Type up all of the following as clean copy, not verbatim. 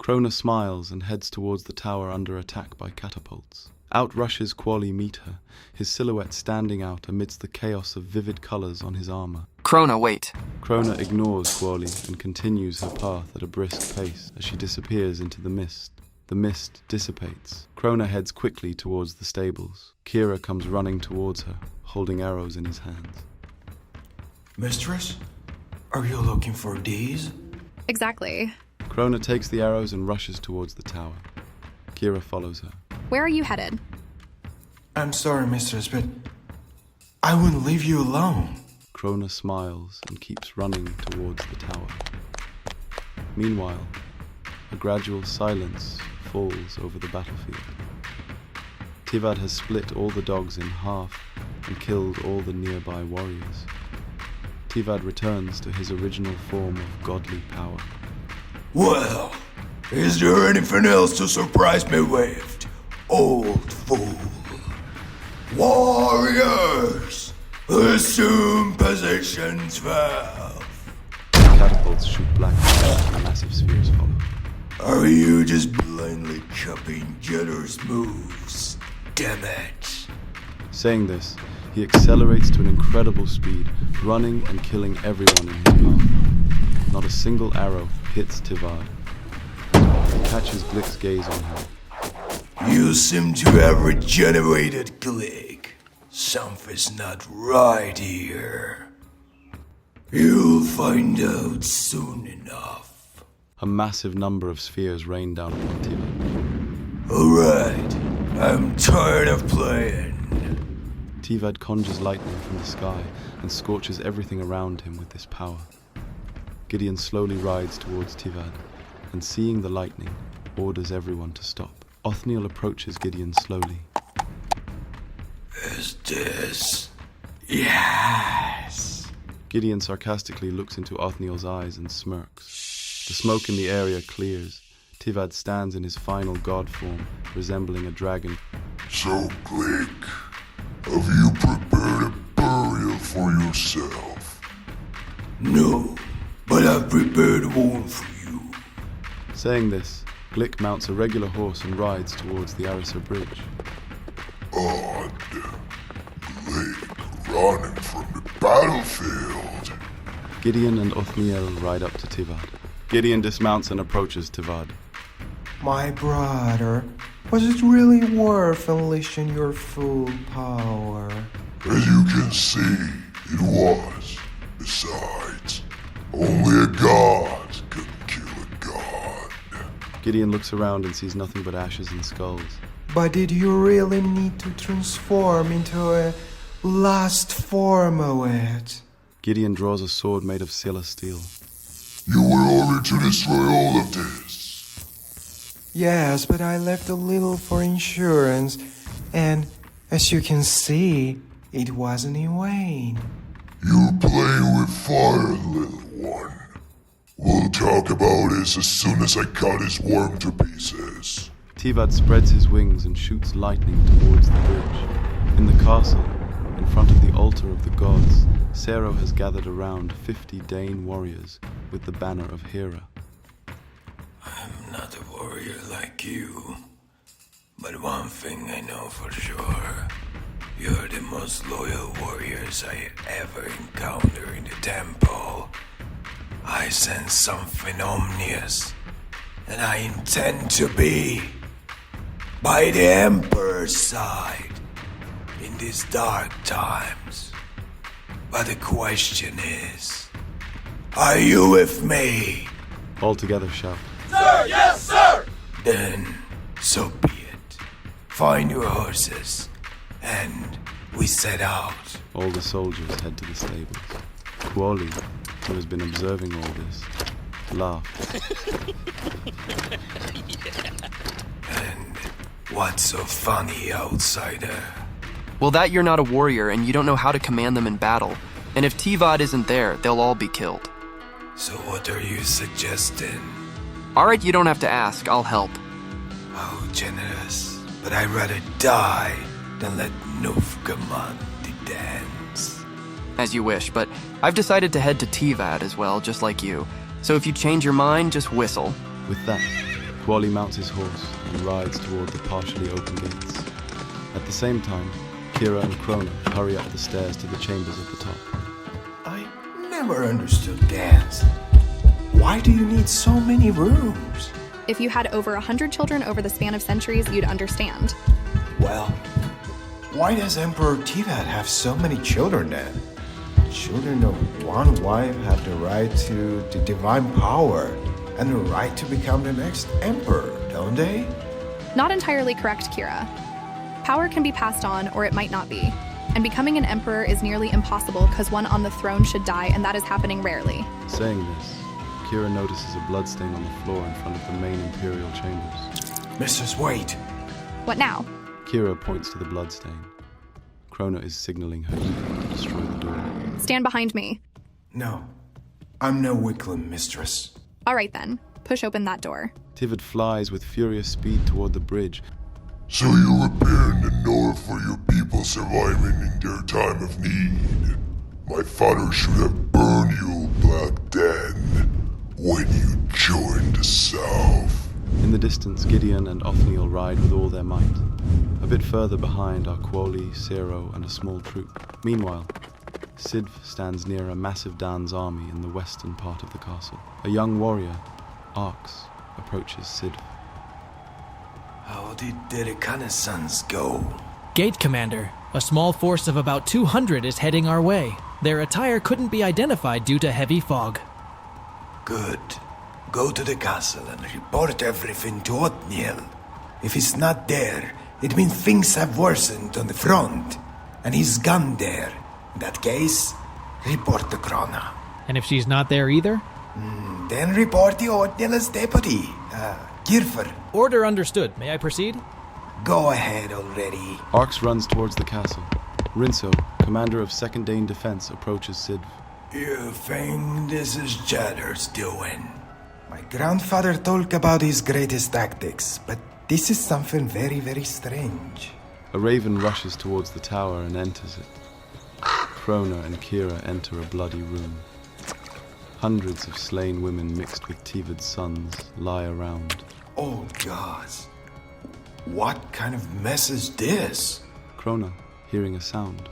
Krona smiles and heads towards the tower under attack by catapults. Out rushes Quali meet her, his silhouette standing out amidst the chaos of vivid colors on his armor. Krona, wait. Krona ignores Quali and continues her path at a brisk pace as she disappears into the mist. The mist dissipates. Krona heads quickly towards the stables. Kira comes running towards her, holding arrows in his hands. Mistress, are you looking for these? Exactly. Krona takes the arrows and rushes towards the tower. Kira follows her. Where are you headed? I'm sorry, mistress, but I wouldn't leave you alone. Krona smiles and keeps running towards the tower. Meanwhile, a gradual silence falls over the battlefield. Tivad has split all the dogs in half and killed all the nearby warriors. Tivad returns to his original form of godly power. Well, is there anything else to surprise me with, old fool? Warriors, assume positions, Valve. Catapults shoot black fire and massive spheres follow. Are you just blindly copying Jetter's moves? Damn it. Saying this, he accelerates to an incredible speed, running and killing everyone in his path. Not a single arrow hits Tivad. He catches Glick's gaze on him. You seem to have regenerated, Glick. Something's not right here. You'll find out soon enough. A massive number of spheres rain down upon Tivad. Alright, I'm tired of playing. Tivad conjures lightning from the sky and scorches everything around him with this power. Gideon slowly rides towards Tivad, and seeing the lightning, orders everyone to stop. Othniel approaches Gideon slowly. Is this... Yes! Gideon sarcastically looks into Othniel's eyes and smirks. The smoke in the area clears. Tivad stands in his final god form, resembling a dragon. So, Glick, have you prepared a burial for yourself? No, but I've prepared one for you. Saying this, Glick mounts a regular horse and rides towards the Arisa Bridge. Odd. Glick running from the battlefield. Gideon and Othniel ride up to Tivad. Gideon dismounts and approaches Tivad. My brother, was it really worth unleashing your full power? As you can see, it was. Besides, only a god could kill a god. Gideon looks around and sees nothing but ashes and skulls. But did you really need to transform into a last form of it? Gideon draws a sword made of Scylla steel. You were ordered to destroy all of this. Yes, but I left a little for insurance, and as you can see, it wasn't in vain. You're playing with fire, little one. We'll talk about this as soon as I cut his worm to pieces. Tivad spreads his wings and shoots lightning towards the bridge. In the castle, in front of the altar of the gods, Sero has gathered around 50 Dane warriors with the banner of Hera. I'm not a warrior like you, but one thing I know for sure. You're the most loyal warriors I ever encountered in the temple. I sense something ominous, and I intend to be by the Emperor's side in these dark times. But the question is, are you with me? All together shout. Sir, yes, sir! Then, so be it. Find your horses, and we set out. All the soldiers head to the stables. Quali, who has been observing all this, laughs. And what's so funny, outsider? Well, that you're not a warrior and you don't know how to command them in battle. And if Tivad isn't there, they'll all be killed. So what are you suggesting? Alright, you don't have to ask, I'll help. How generous. But I'd rather die than let Nuf command the dance. As you wish, but I've decided to head to Tivad as well, just like you. So if you change your mind, just whistle. With that, Quali mounts his horse and rides toward the partially open gates. At the same time, Kira and Krona hurry up the stairs to the chambers at the top. I never understood dance. Why do you need so many rooms? If you had over 100 children over the span of centuries, you'd understand. Well, why does Emperor Tivat have so many children then? Children of one wife have the right to the divine power and the right to become the next emperor, don't they? Not entirely correct, Kira. Power can be passed on, or it might not be. And becoming an emperor is nearly impossible because one on the throne should die, and that is happening rarely. Saying this, Kira notices a bloodstain on the floor in front of the main Imperial chambers. Mistress, wait. What now? Kira points to the bloodstain. Krona is signaling her eager to destroy the door. Stand behind me. No, I'm no weakling, mistress. All right then, push open that door. Tivad flies with furious speed toward the bridge. So you're appearing to know for your people surviving in their time of need. My father should have burned you, Black Dan, when you joined the South. In the distance, Gideon and Othniel ride with all their might. A bit further behind are Quali, Cero, and a small troop. Meanwhile, Sidv stands near a massive Dan's army in the western part of the castle. A young warrior, Arx, approaches Sidv. How did the reconnaissance go? Gate Commander, a small force of about 200 is heading our way. Their attire couldn't be identified due to heavy fog. Good. Go to the castle and report everything to Othniel. If he's not there, it means things have worsened on the front, and he's gone there. In that case, report to Krona. And if she's not there either? Then report the Othniel's deputy, Girfer. Order understood. May I proceed? Go ahead already. Arx runs towards the castle. Rinso, commander of 2nd Dane Defense, approaches Sidv. You think this is Jadder's doing? My grandfather talked about his greatest tactics, but this is something very, very strange. A raven rushes towards the tower and enters it. Krona and Kira enter a bloody room. Hundreds of slain women mixed with Tivad's sons lie around. Oh, gods. What kind of mess is this? Krona, hearing a sound,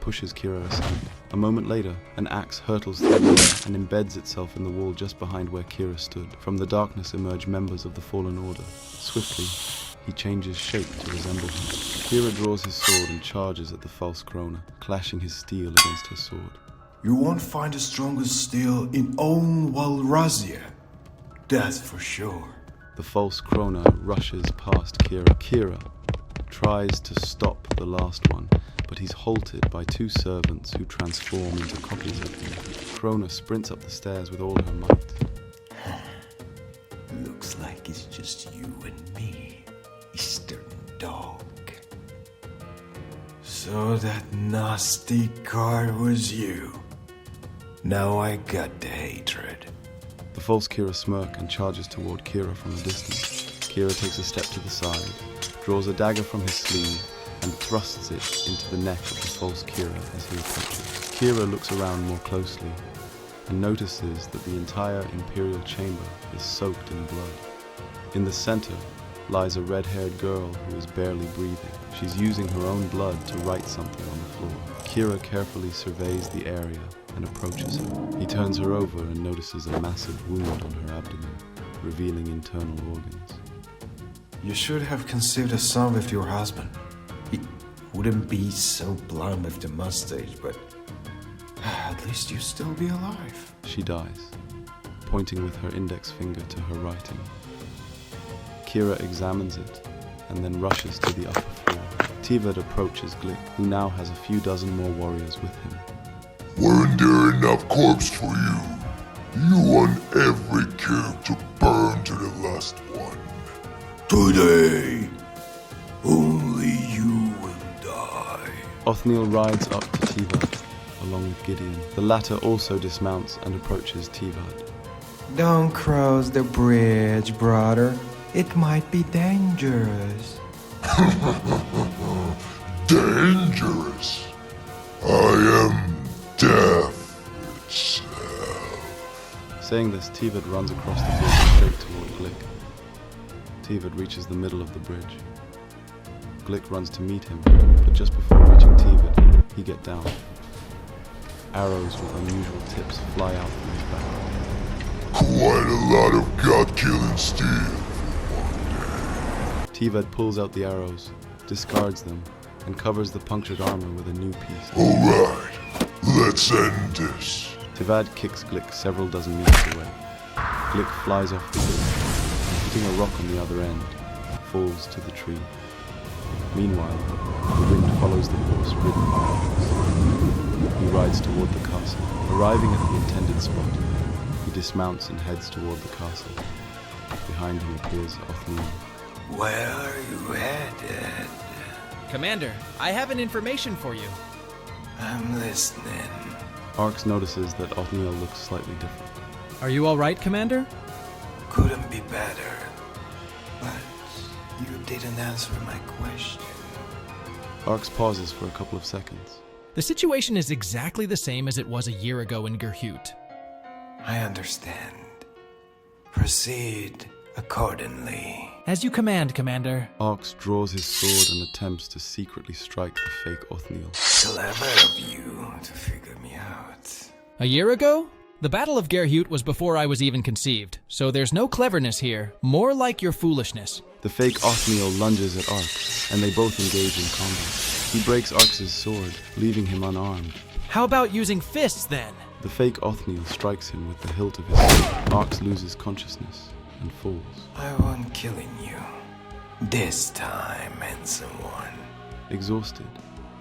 pushes Kira aside. A moment later, an axe hurtles through the air and embeds itself in the wall just behind where Kira stood. From the darkness emerge members of the Fallen Order. Swiftly, he changes shape to resemble him. Kira draws his sword and charges at the false Krona, clashing his steel against her sword. You won't find the strongest steel in all Walrazia. That's for sure. The false Krona rushes past Kira. Kira tries to stop the last one, but he's halted by 2 servants who transform into copies of him. Krona sprints up the stairs with all her might. Looks like it's just you and me, Eastern dog. So that nasty card was you. Now I got the hatred. The false Kira smirks and charges toward Kira from a distance. Kira takes a step to the side, draws a dagger from his sleeve, and thrusts it into the neck of the false Kira as he approaches. Kira looks around more closely and notices that the entire Imperial chamber is soaked in blood. In the center lies a red-haired girl who is barely breathing. She's using her own blood to write something on the floor. Kira carefully surveys the area and approaches her. He turns her over and notices a massive wound on her abdomen, revealing internal organs. You should have conceived a son with your husband. He wouldn't be so blind with the mustache, but at least you'd still be alive. She dies, pointing with her index finger to her writing. Kira examines it and then rushes to the upper floor. Tivad approaches Glick, who now has a few dozen more warriors with him. Weren't there enough corpse for you? You want every character burned to the last one. Today, only you will die. Othniel rides up to Tivad, along with Gideon. The latter also dismounts and approaches Tivad. Don't cross the bridge, brother. It might be dangerous. Dangerous. I am death itself. Saying this, Tivad runs across the bridge straight toward Glick. Tivad reaches the middle of the bridge. Glick runs to meet him, but just before reaching Tivad, he gets down. Arrows with unusual tips fly out from his back. Quite a lot of god-killing steel. Tivad pulls out the arrows, discards them, and covers the punctured armor with a new piece. Alright, let's end this. Tivad kicks Glick several dozen meters away. Glick flies off the bridge, and hitting a rock on the other end, falls to the tree. Meanwhile, the wind follows the horse ridden by others. He rides toward the castle. Arriving at the intended spot, he dismounts and heads toward the castle. Behind him appears Othniel. Where are you headed? Commander, I have an information for you. I'm listening. Arx notices that Othniel looks slightly different. Are you all right, Commander? Couldn't be better. But you didn't answer my question. Arx pauses for a couple of seconds. The situation is exactly the same as it was a year ago in Gerhut. I understand. Proceed accordingly. As you command, Commander. Arx draws his sword and attempts to secretly strike the fake Othniel. Clever of you to figure me out. A year ago? The Battle of Gerhut was before I was even conceived, so there's no cleverness here, more like your foolishness. The fake Othniel lunges at Arx, and they both engage in combat. He breaks Arx's sword, leaving him unarmed. How about using fists, then? The fake Othniel strikes him with the hilt of his sword. Arx loses consciousness and falls. I won't killing you. This time, handsome one. Exhausted,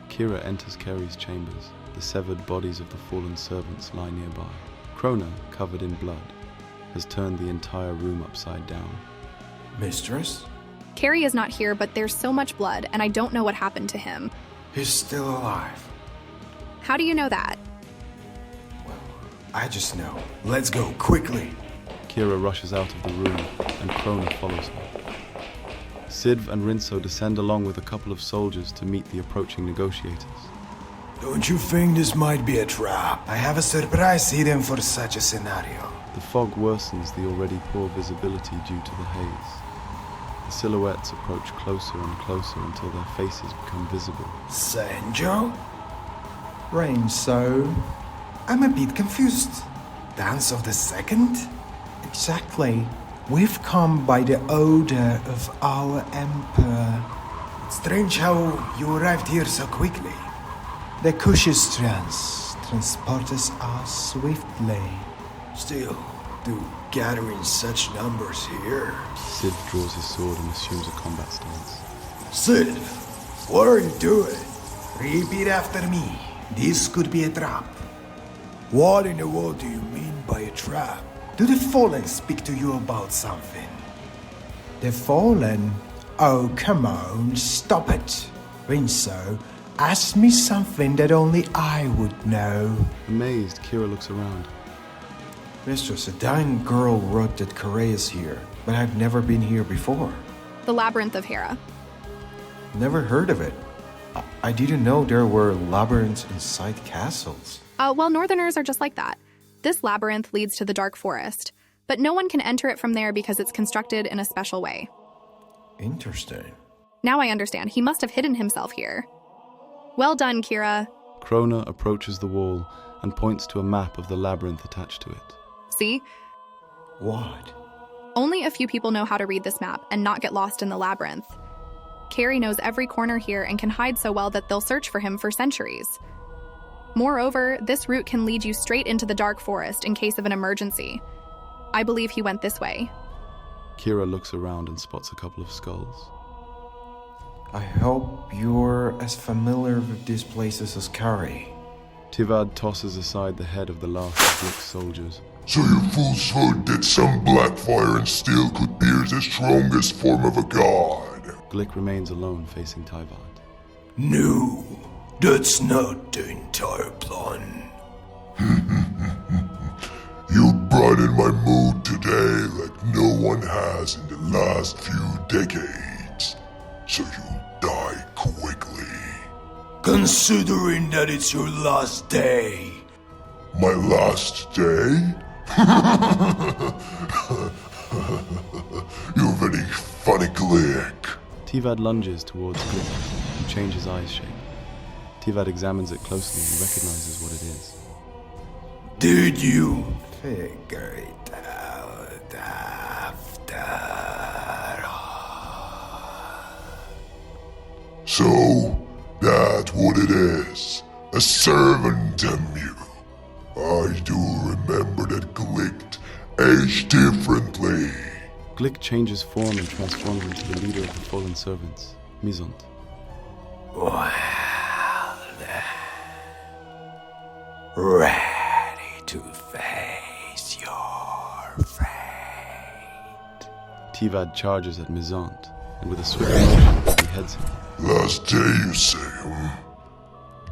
Kira enters Kerry's chambers. The severed bodies of the fallen servants lie nearby. Krona, covered in blood, has turned the entire room upside down. Mistress? Carrie is not here, but there's so much blood, and I don't know what happened to him. He's still alive. How do you know that? Well, I just know. Let's go, quickly. Kira rushes out of the room, and Krona follows her. Sidv and Rinso descend along with a couple of soldiers to meet the approaching negotiators. Don't you think this might be a trap? I have a surprise hidden for such a scenario. The fog worsens the already poor visibility due to the haze. The silhouettes approach closer and closer until their faces become visible. Sanjo? Rinso? I'm a bit confused. Dance of the Second? Exactly. We've come by the order of our Emperor. Strange how you arrived here so quickly. The Kushistrans transport us swiftly. Still, to gather in such numbers here. Sid draws his sword and assumes a combat stance. Sid, what are you doing? Repeat after me. This could be a trap. What in the world do you mean by a trap? Do the Fallen speak to you about something? The Fallen? Oh, come on, stop it. Rinso, ask me something that only I would know. Amazed, Kira looks around. Mistress, a dying girl wrote that Correa is here, but I've never been here before. The Labyrinth of Hera. Never heard of it. I didn't know there were labyrinths inside castles. Well, Northerners are just like that. This labyrinth leads to the Dark Forest, but no one can enter it from there because it's constructed in a special way. Interesting. Now I understand. He must have hidden himself here. Well done, Kira. Krona approaches the wall and points to a map of the labyrinth attached to it. See? What? Only a few people know how to read this map and not get lost in the labyrinth. Carrie knows every corner here and can hide so well that they'll search for him for centuries. Moreover, this route can lead you straight into the Dark Forest in case of an emergency. I believe he went this way. Kira looks around and spots a couple of skulls. I hope you're as familiar with these places as Carrie. Tivad tosses aside the head of the last of Glick's soldiers. So you fools heard that some black fire and steel could pierce the strongest form of a god. Glick remains alone facing Tivad. No, that's not the entire plan. You brighten my mood today like no one has in the last few decades. So you'll die quickly. Considering that it's your last day. My last day? You're very funny. demonic Glick. Tivad lunges towards Glick, who changes eyes shape. Tivad examines it closely and recognizes what it is. Did you? Figure it out after. So, that's what it is. A servant Emu. I do remember that Glick aged differently. Glick changes form and transforms into the leader of the fallen servants, Mizont. Well then. Ready to face your fate. Tivad charges at Mizont, and with a swift motion, beheads him. Last day, you say,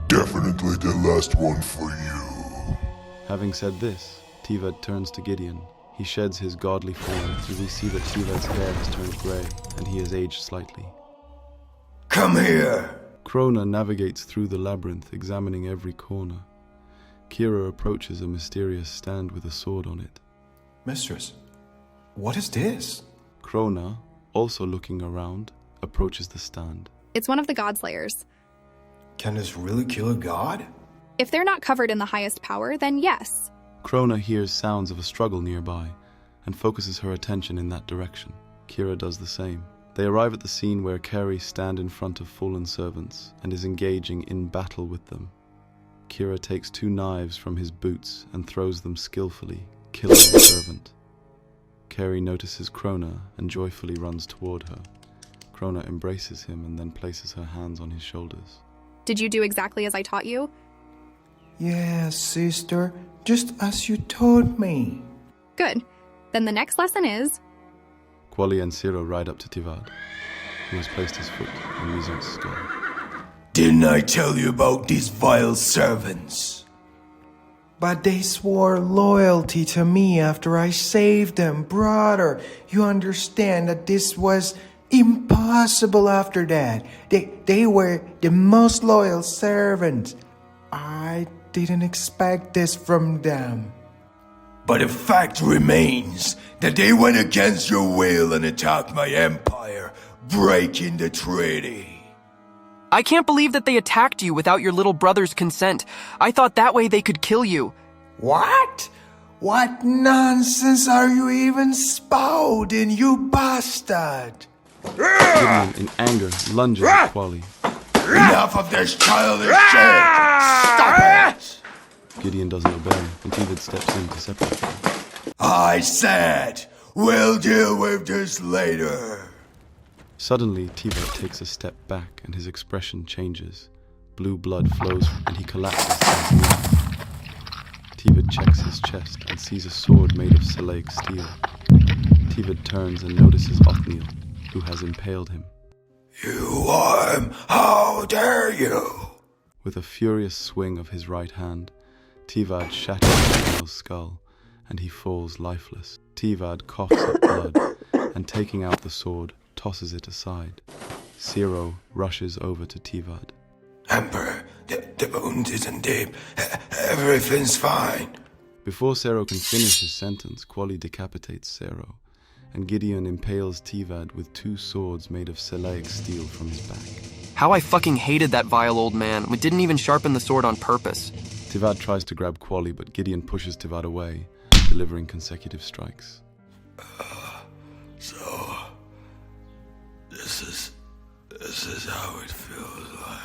Definitely the last one for you. Having said this, Tivad turns to Gideon. He sheds his godly form, as we see that Tivad's hair has turned grey, and he has aged slightly. Come here. Krona navigates through the labyrinth, examining every corner. Kira approaches a mysterious stand with a sword on it. Mistress, what is this? Krona, also looking around, approaches the stand. It's one of the Godslayers. Can this really kill a god? If they're not covered in the highest power, then yes. Krona hears sounds of a struggle nearby, and focuses her attention in that direction. Kira does the same. They arrive at the scene where Carrie stands in front of fallen servants, and is engaging in battle with them. Kira takes 2 knives from his boots and throws them skillfully, killing the servant. Carrie notices Krona and joyfully runs toward her. Krona embraces him and then places her hands on his shoulders. Did you do exactly as I taught you? Yes, sister, just as you told me. Good. Then the next lesson is... Quali and Ciro ride up to Tivad, who has placed his foot on Mizont's skull. Didn't I tell you about these vile servants? But they swore loyalty to me after I saved them, brother. You understand that this was impossible after that. They were the most loyal servants. I didn't expect this from them. But the fact remains that they went against your will and attacked my empire, breaking the treaty. I can't believe that they attacked you without your little brother's consent. I thought that way they could kill you. What? What nonsense are you even spouting, you bastard? Gideon, in anger, lunges at Quali. Enough of this childish shit! Stop it! Gideon doesn't obey, and Tivad steps in to separate them. I said, we'll deal with this later. Suddenly, Tivad takes a step back and his expression changes. Blue blood flows and he collapses to his knees. Tivad checks his chest and sees a sword made of Selaic steel. Tivad turns and notices Othniel, who has impaled him. You worm, how dare you? With a furious swing of his right hand, Tivad shatters Othniel's skull, and he falls lifeless. Tivad coughs up blood, and taking out the sword, tosses it aside. Ciro rushes over to Tivad. Emperor, the wound isn't deep. Everything's fine. Before Ciro can finish his sentence, Quali decapitates Ciro, and Gideon impales Tivad with 2 swords made of Selaic steel from his back. How I fucking hated that vile old man. We didn't even sharpen the sword on purpose. Tivad tries to grab Quali, but Gideon pushes Tivad away, delivering consecutive strikes. So, this is how it feels like.